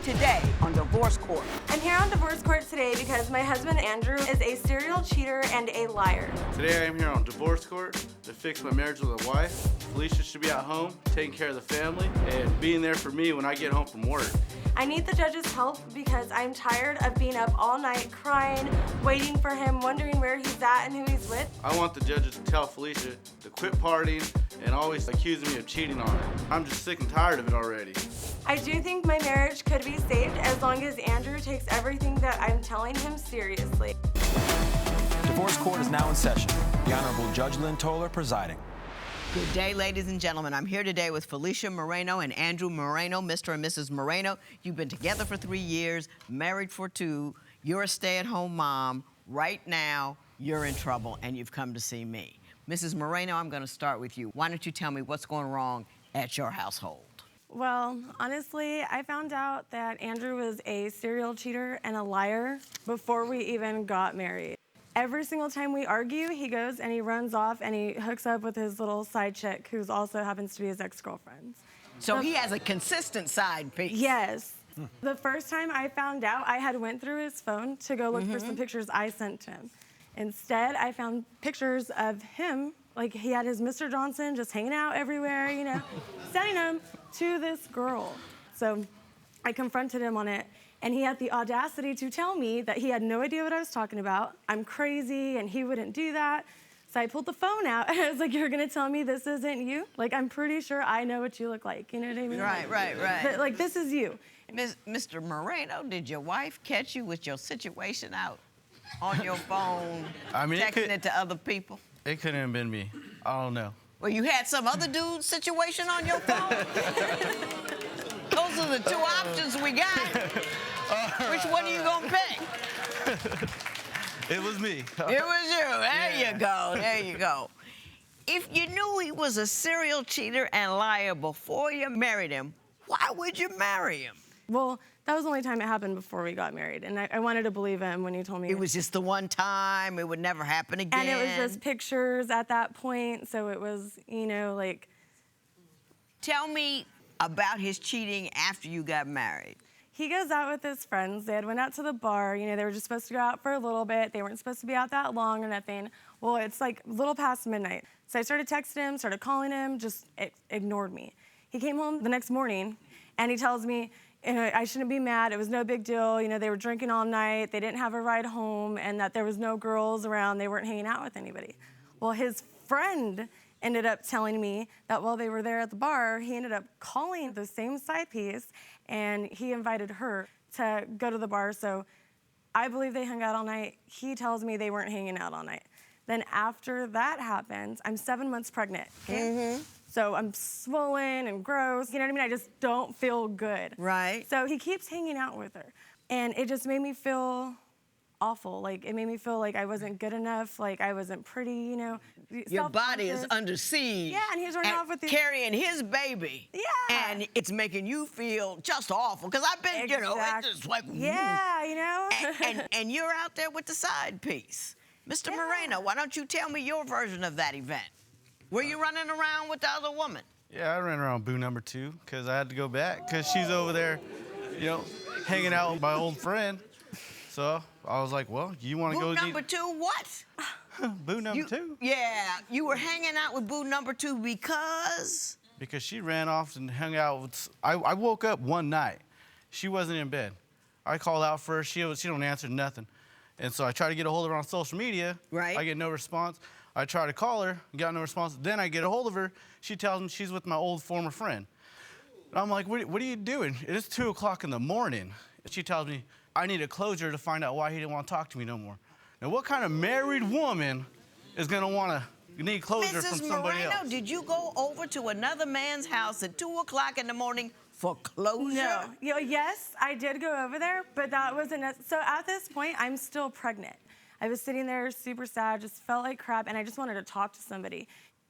today on Divorce Court. I'm here on divorce court today because my husband Andrew is a serial cheater and a liar. Today I am here on divorce court to fix my marriage with a wife. Felicia should be at home, taking care of the family, and being there for me when I get home from work. I need the judge's help because I'm tired of being up all night crying, waiting for him, wondering where he's at and who he's with. I want the judges to tell Felicia to quit partying and always accusing me of cheating on her. I'm just sick and tired of it already. I do think my marriage could be saved as long as Andrew takes everything that I'm telling him seriously. Divorce Court is now in session. The Honorable Judge Lynn Toller presiding. Good day, ladies and gentlemen. I'm here today with Felicia Moreno and Andrew Moreno, Mr. and Mrs. Moreno. You've been together for 3 years, married for 2. You're a stay-at-home mom. Right now, you're in trouble, and you've come to see me. Mrs. Moreno, I'm going to start with you. Why don't you tell me what's going wrong at your household? Well, honestly, I found out that Andrew was a serial cheater and a liar before we even got married. Every single time we argue, he goes and he runs off and he hooks up with his little side chick who also happens to be his ex-girlfriend. So he has a consistent side piece. Yes. The first time I found out, I had went through his phone to go look for some pictures I sent to him. Instead, I found pictures of him, like he had his Mr. Johnson just hanging out everywhere, you know, sending them to this girl. So I confronted him on it. And he had the audacity to tell me that he had no idea what I was talking about. I'm crazy, and he wouldn't do that. So I pulled the phone out, and I was like, you're gonna tell me this isn't you? Like, I'm pretty sure I know what you look like, you know what I mean? Right. But, like, this is you. Mr. Moreno, did your wife catch you with your situation out on your phone, texting it to other people? It couldn't have been me. I don't know. Well, you had some other dude's situation on your phone? Those are the 2 options we got. Which one are you gonna pick? It was me. It was you. There you go. If you knew he was a serial cheater and liar before you married him, why would you marry him? Well, that was the only time it happened before we got married. And I wanted to believe him when he told me. It was just the one time. It would never happen again. And it was just pictures at that point. So it was, you know, like. Tell me about his cheating after you got married. He goes out with his friends. They had went out to the bar. You know, they were just supposed to go out for a little bit. They weren't supposed to be out that long or nothing. Well, it's like a little past midnight. So I started texting him, started calling him, just ignored me. He came home the next morning, and he tells me, you know, I shouldn't be mad. It was no big deal. You know, they were drinking all night. They didn't have a ride home, and that there was no girls around. They weren't hanging out with anybody. Well, his friend ended up telling me that while they were there at the bar, he ended up calling the same side piece, and he invited her to go to the bar. So I believe they hung out all night. He tells me they weren't hanging out all night. Then after that happens, I'm 7 months pregnant. Okay? So I'm swollen and gross. You know what I mean? I just don't feel good. Right. So he keeps hanging out with her. And it just made me feel awful. Like, it made me feel like I wasn't good enough, like I wasn't pretty, you know. Your body is under siege. Yeah, and he's running off with these. Carrying his baby. Yeah. And it's making you feel just awful. Because I've been, you know, it's just like, yeah, you know. and you're out there with the side piece. Mr. Moreno, why don't you tell me your version of that event? Were you running around with the other woman? Yeah, I ran around boo number 2 because I had to go back because she's over there, you know, hanging out with my old friend. So I was like, well, you want to go... Boo number 2 what? Boo number 2. Yeah, you were hanging out with boo number 2 because? Because she ran off and hung out with... I woke up one night. She wasn't in bed. I called out first. She don't answer nothing. And so I tried to get a hold of her on social media. Right. I get no response. I try to call her, got no response. Then I get a hold of her. She tells me she's with my old former friend. And I'm like, what are you doing? It is 2 o'clock in the morning. And she tells me, I need a closure to find out why he didn't want to talk to me no more. Now, what kind of married woman is going to need closure from somebody else? Mrs. Moreno, did you go over to another man's house at 2 o'clock in the morning for closure? No. You know, yes, I did go over there, but that wasn't... So at this point, I'm still pregnant. I was sitting there super sad, just felt like crap, and I just wanted to talk to somebody.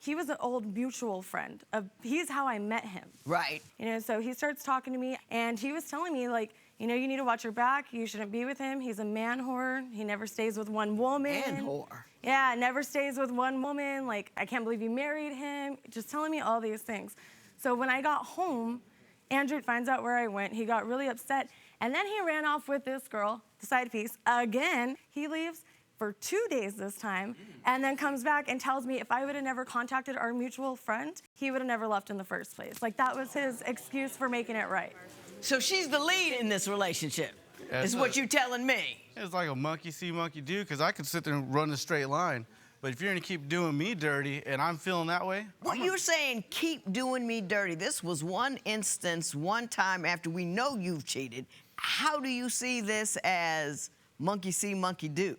He was an old mutual friend. He's how I met him. Right. You know, so he starts talking to me, and he was telling me, like, you know, you need to watch your back. You shouldn't be with him. He's a man whore. He never stays with one woman. Man whore. Yeah, never stays with one woman. Like, I can't believe you married him. Just telling me all these things. So when I got home, Andrew finds out where I went. He got really upset. And then he ran off with this girl, the side piece, again. He leaves for 2 days this time, and then comes back and tells me if I would have never contacted our mutual friend, he would have never left in the first place. Like, that was his excuse for making it right. So she's the lead in this relationship, is what you're telling me. It's like a monkey see, monkey do, because I could sit there and run a straight line. But if you're going to keep doing me dirty and I'm feeling that way... Well, you're saying keep doing me dirty. This was one instance, one time after we know you've cheated. How do you see this as monkey see, monkey do?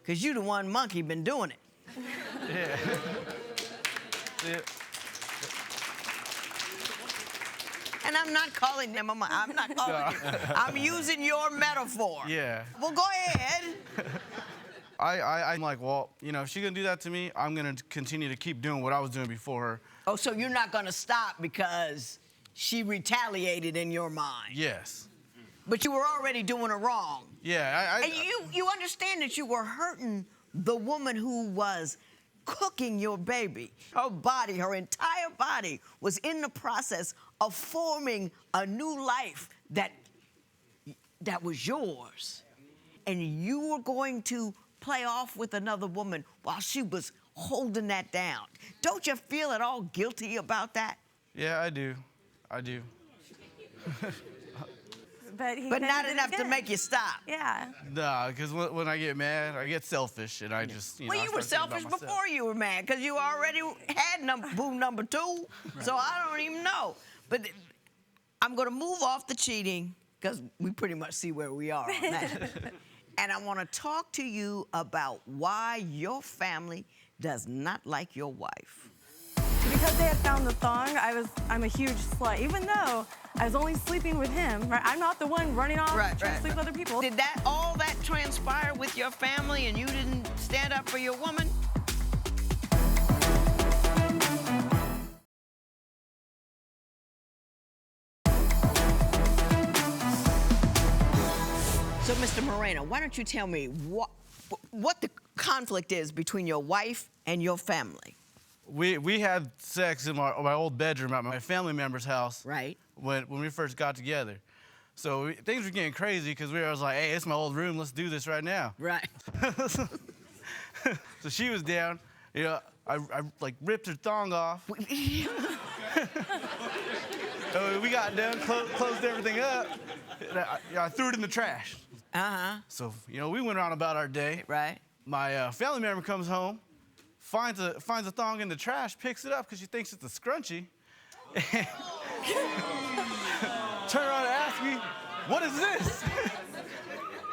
Because you the one monkey been doing it. Yeah. Yeah. And I'm not calling them, I'm not calling you. I'm using your metaphor. Yeah. Well, go ahead. I'm like, well, you know, if she's gonna do that to me, I'm gonna continue to keep doing what I was doing before her. Oh, so you're not gonna stop because she retaliated in your mind. Yes. But you were already doing her wrong. Yeah, And you understand that you were hurting the woman who was cooking your baby. Her body, her entire body was in the process of forming a new life that was yours. And you were going to play off with another woman while she was holding that down. Don't you feel at all guilty about that? Yeah, I do. I do. But not enough to make you stop. Yeah. Nah, because when I get mad, I get selfish, and I just, you know. Well, you were selfish before you were mad, because you already had boo number 2, so I don't even know. But I'm going to move off the cheating, because we pretty much see where we are on that. And I want to talk to you about why your family does not like your wife. Because they had found the thong, I'm a huge slut. Even though I was only sleeping with him, right? I'm not the one running off trying to sleep with other people. Did all that transpire with your family and you didn't stand up for your woman? So, Mr. Moreno, why don't you tell me what the conflict is between your wife and your family? We had sex in my old bedroom at my family member's house. Right. When we first got together. So things were getting crazy because we were like, hey, it's my old room, let's do this right now. Right. So she was down, you know, I like ripped her thong off. So we got done, closed everything up. I threw it in the trash. Uh-huh. So, you know, we went on about our day. Right. My family member comes home, finds a thong in the trash, picks it up because she thinks it's a scrunchie. Turn around and ask me, what is this?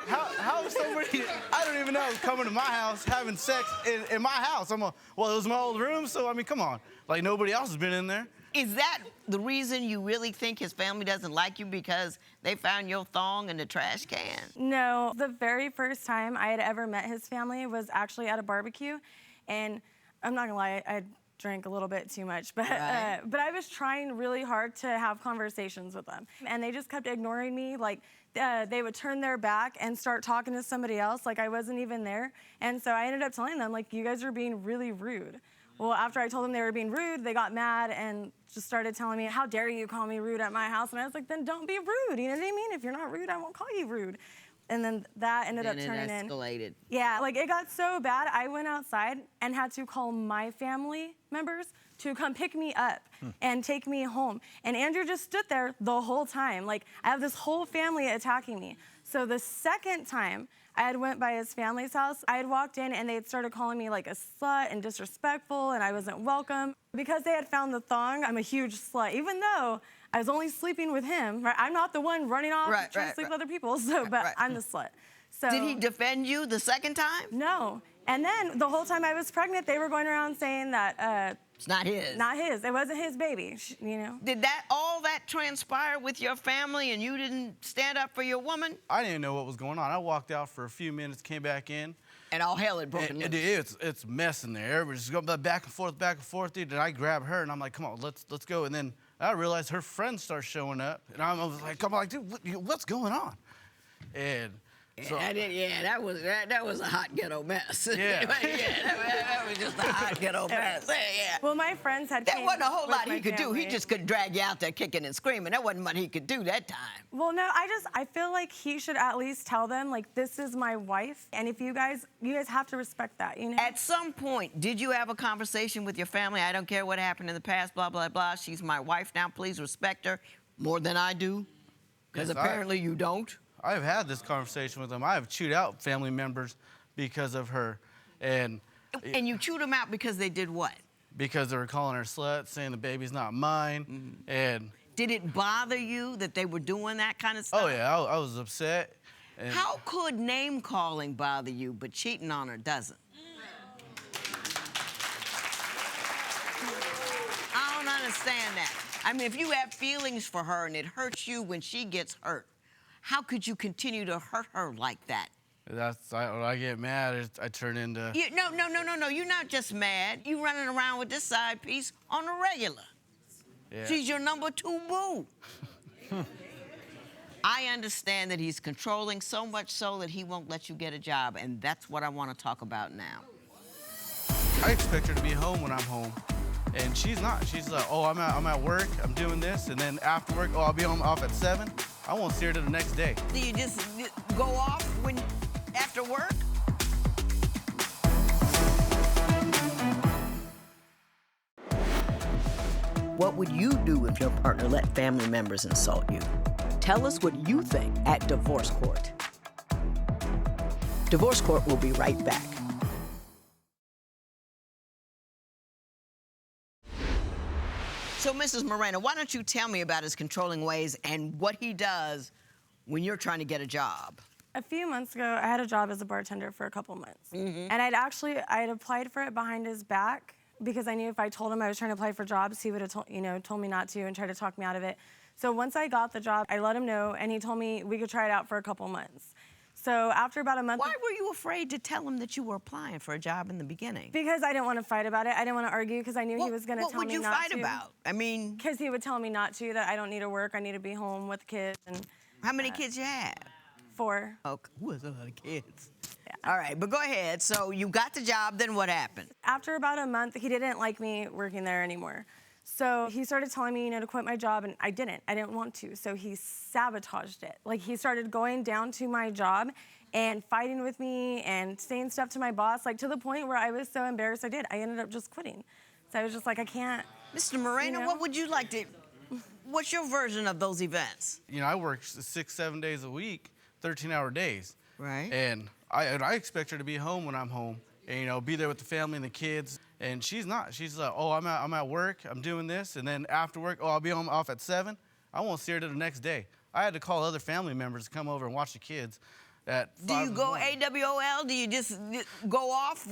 How is somebody, I don't even know, coming to my house, having sex in my house? Well, it was my old room, so, I mean, come on. Like, nobody else has been in there. Is that the reason you really think his family doesn't like you, because they found your thong in the trash can? No, the very first time I had ever met his family was actually at a barbecue, and I'm not gonna lie, I drank a little bit too much, but I was trying really hard to have conversations with them, and they just kept ignoring me. Like, they would turn their back and start talking to somebody else like I wasn't even there, and so I ended up telling them, like, you guys are being really rude. Well, after I told them they were being rude, they got mad and just started telling me, how dare you call me rude at my house? And I was like, then don't be rude, you know what I mean? If you're not rude, I won't call you rude. And then that ended up turning in. It escalated. Yeah, like it got so bad, I went outside and had to call my family members to come pick me up and take me home. And Andrew just stood there the whole time. Like, I have this whole family attacking me. So the second time I had went by his family's house, I had walked in and they had started calling me like a slut and disrespectful, and I wasn't welcome. Because they had found the thong, I'm a huge slut. Even though I was only sleeping with him, right? I'm not the one running off trying to sleep with other people, but I'm the slut. So, did he defend you the second time? No. And then the whole time I was pregnant, they were going around saying that it's not his. Not his. It wasn't his baby, you know. Did all that transpire with your family and you didn't stand up for your woman? I didn't know what was going on. I walked out for a few minutes, came back in. And all hell had broken loose. It's a mess in there. Everybody's just going back and forth, dude. And I grabbed her and I'm like, come on, let's go. And then I realized her friends start showing up. And I was like, come on, dude, what's going on? And That was a hot ghetto mess. Yeah. That was just a hot ghetto mess. Yeah. Well, my friends had There came wasn't a whole with lot my he could do. He family. just couldn't drag you out there kicking and screaming. There wasn't much he could do that time. Well, no, I feel like he should at least tell them, like, this is my wife, and if you guys have to respect that, you know? At some point, did you have a conversation with your family? I don't care what happened in the past, blah, blah, blah. She's my wife now. Please respect her more than I do. Because Yes, apparently you don't. I've had this conversation with them. I have chewed out family members because of her, and And you chewed them out because they did what? because they were calling her slut, saying the baby's not mine, and Did it bother you that they were doing that kind of stuff? oh yeah, I was upset. And How could name calling bother you, but cheating on her doesn't? I don't understand that. I mean, if you have feelings for her and it hurts you when she gets hurt, how could you continue to hurt her like that? when I get mad, I turn into. No. You're not just mad. You running around with this side piece on the regular. Yeah. She's your number 2 boo. I understand that he's controlling so much so that he won't let you get a job, and that's what I want to talk about now. I expect her to be home when I'm home, and she's not. She's like, oh, I'm at work, I'm doing this, and then after work, oh, I'll be off at 7. I won't see her till the next day. Do you just go off after work? What would you do if your partner let family members insult you? Tell us what you think at Divorce Court. Divorce Court will be right back. So, Mrs. Moreno, why don't you tell me about his controlling ways and what he does when you're trying to get a job? A few months ago, I had a job as a bartender for a couple months. And I had applied for it behind his back because I knew if I told him I was trying to apply for jobs, he would have told me not to and tried to talk me out of it. So once I got the job, I let him know, and he told me we could try it out for a couple months. So after about a month... Why were you afraid to tell him that you were applying for a job in the beginning? Because I didn't want to fight about it. I didn't want to argue because I knew he was going to tell me not to. What would you fight about? I mean... Because he would tell me not to, that I don't need to work, I need to be home with the kids. And how many kids you have? 4. Oh, that's a lot of kids. Yeah. All right, but go ahead. So you got the job, then what happened? After about a month, he didn't like me working there anymore. So he started telling me, to quit my job, and I didn't want to. So he sabotaged it. Like, he started going down to my job and fighting with me and saying stuff to my boss, like, to the point where I was so embarrassed I ended up just quitting. So I was just like, I can't. Mr. Moreno, what would you like to, what's your version of those events? I work 6-7 days a week, 13-hour days. Right. And I expect her to be home when I'm home, and be there with the family and the kids. And she's not. She's like, oh, I'm at work, I'm doing this, and then after work, oh, I'll be off at 7. I won't see her till the next day. I had to call other family members to come over and watch the kids at 5 Do you in the go morning. AWOL? Do you just go off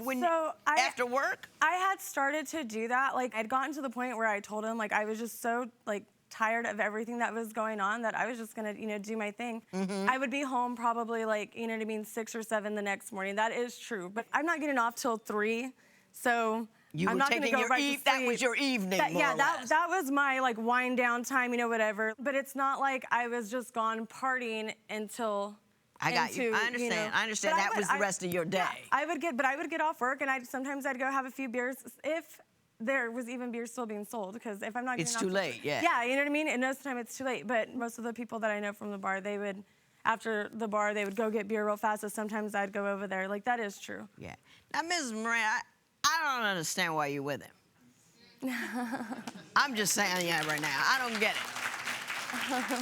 after work? I had started to do that. Like, I'd gotten to the point where I told him, like, I was just so, like, tired of everything that was going on that I was just gonna, do my thing. I would be home probably, like, 6 or 7 the next morning. That is true. But I'm not getting off till 3, so You I'm were not gonna taking go your right to sleep. that was your evening, more or less. That was my, like, wind down time, whatever. But it's not like I was just gone partying until... I got you. I understand. I understand. That was the rest of your day. Yeah, I would get off work, and sometimes I'd go have a few beers if there was even beer still being sold, because if I'm not getting It's off too late, yeah. Yeah, you know what I mean? And most of the time it's too late. But most of the people that I know from the bar, they would, after the bar, they would go get beer real fast, so sometimes I'd go over there. Like, that is true. Yeah. Now, Mrs. Moreno, I don't understand why you're with him. I'm just saying right now, I don't get it.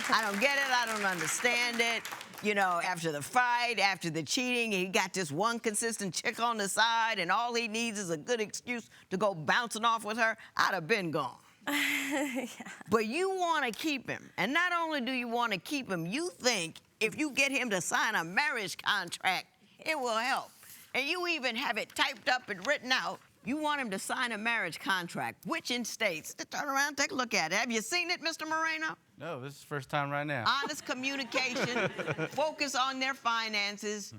I don't get it. I don't understand it. After the fight, after the cheating, he got this one consistent chick on the side, and all he needs is a good excuse to go bouncing off with her. I'd have been gone. Yeah. But you want to keep him. And not only do you want to keep him, you think if you get him to sign a marriage contract, it will help. And you even have it typed up and written out. You want him to sign a marriage contract, which in states, turn around, take a look at it. Have you seen it, Mr. Moreno? No, this is the first time right now. Honest communication, focus on their finances,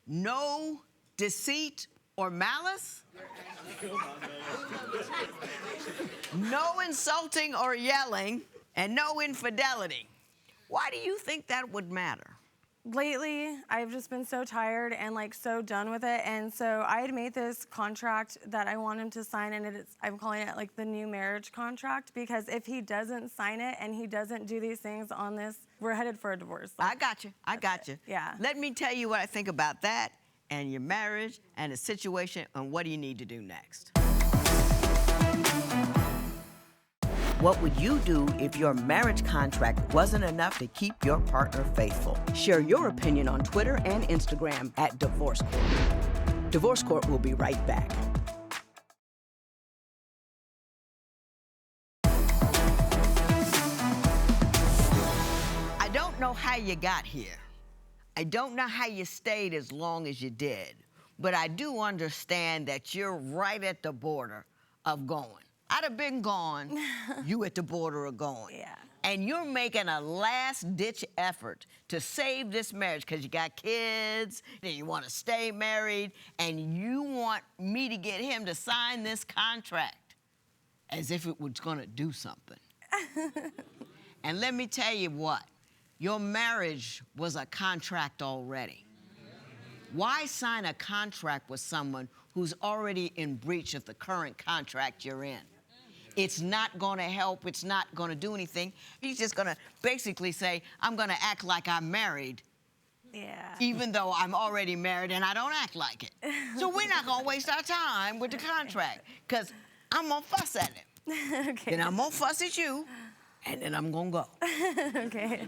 no deceit or malice, no insulting or yelling, and no infidelity. Why do you think that would matter? Lately, I've just been so tired and like so done with it. And so I had made this contract that I want him to sign, and I'm calling it like the new marriage contract, because if he doesn't sign it and he doesn't do these things on this, we're headed for a divorce. I got you. I got you. Yeah. Let me tell you what I think about that and your marriage and the situation and what do you need to do next. What would you do if your marriage contract wasn't enough to keep your partner faithful? Share your opinion on Twitter and Instagram at Divorce Court. Divorce Court will be right back. I don't know how you got here. I don't know how you stayed as long as you did, but I do understand that you're right at the border of going. I'd have been gone, you at the border of going. Yeah. And you're making a last-ditch effort to save this marriage because you got kids, and you want to stay married, and you want me to get him to sign this contract as if it was going to do something. And let me tell you what, your marriage was a contract already. Why sign a contract with someone who's already in breach of the current contract you're in? It's not going to help. It's not going to do anything. He's just going to basically say, I'm going to act like I'm married, even though I'm already married and I don't act like it. So we're not going to waste our time with the contract, because I'm going to fuss at him. Okay. Then I'm going to fuss at you, and then I'm going to go. Okay.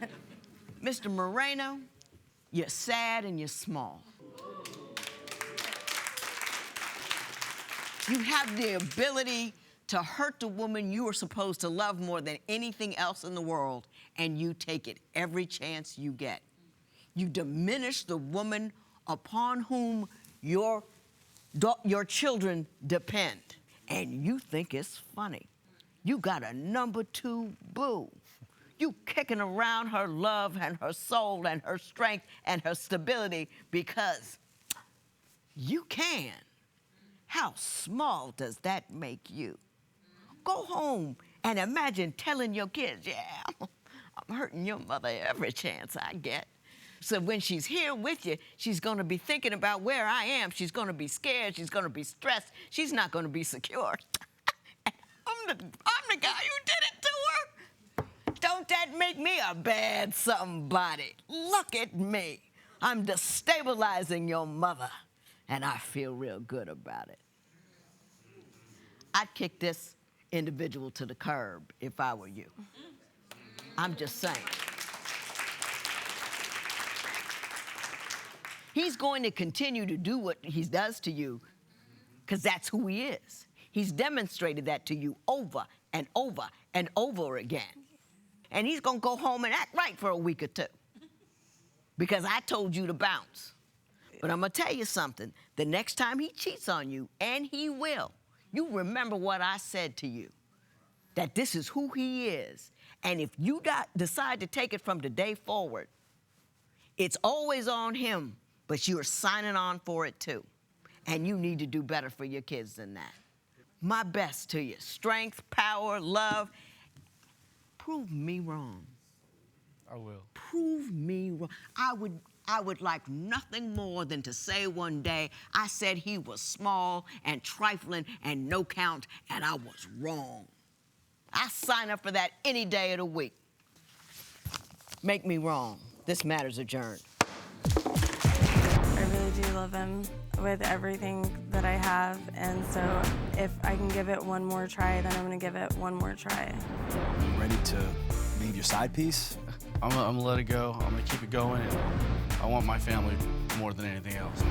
Mr. Moreno, you're sad and you're small. You have the ability to hurt the woman you are supposed to love more than anything else in the world, and you take it every chance you get. You diminish the woman upon whom your children depend, and you think it's funny. You got a number 2 boo. You kicking around her love and her soul and her strength and her stability because you can. How small does that make you? Go home and imagine telling your kids, yeah, I'm hurting your mother every chance I get. So when she's here with you, she's going to be thinking about where I am. She's going to be scared. She's going to be stressed. She's not going to be secure. I'm the guy who did it to her. Don't that make me a bad somebody? Look at me. I'm destabilizing your mother, and I feel real good about it. I'd kick this individual to the curb if I were you. I'm just saying. He's going to continue to do what he does to you because that's who he is. He's demonstrated that to you over and over and over again. And he's going to go home and act right for a week or 2 because I told you to bounce. But I'm going to tell you something. The next time he cheats on you, and he will, you remember what I said to you, that this is who he is. And if you decide to take it from today forward, it's always on him, but you're signing on for it too. And you need to do better for your kids than that. My best to you. Strength, power, love. Prove me wrong. I will. Prove me wrong. I would like nothing more than to say one day, I said he was small and trifling and no count, and I was wrong. I sign up for that any day of the week. Make me wrong. This matter's adjourned. I really do love him with everything that I have, and so if I can give it one more try, then I'm gonna give it one more try. You ready to leave your side piece? I'm gonna let it go. I'm gonna keep it going, and I want my family more than anything else.